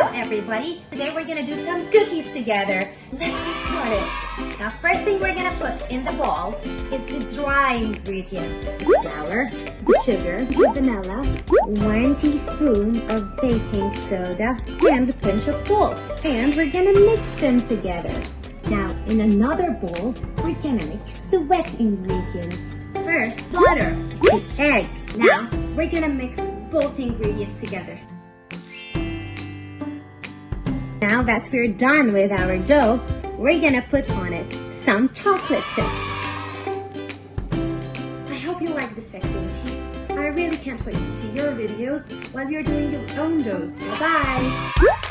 Hello everybody! Today we're gonna do some cookies together. Let's get started. Now first thing we're gonna put in the bowl is the dry ingredients. Flour, sugar, vanilla, 1 teaspoon of baking soda, and a pinch of salt. And we're gonna mix them together. Now in another bowl, we're gonna mix the wet ingredients. First, butter, the egg. Now we're gonna mix both ingredients together. Now that we're done with our dough, we're gonna put on it some chocolate chips. I hope you like this activity. I really can't wait to see your videos while you're doing your own doughs. Bye-bye!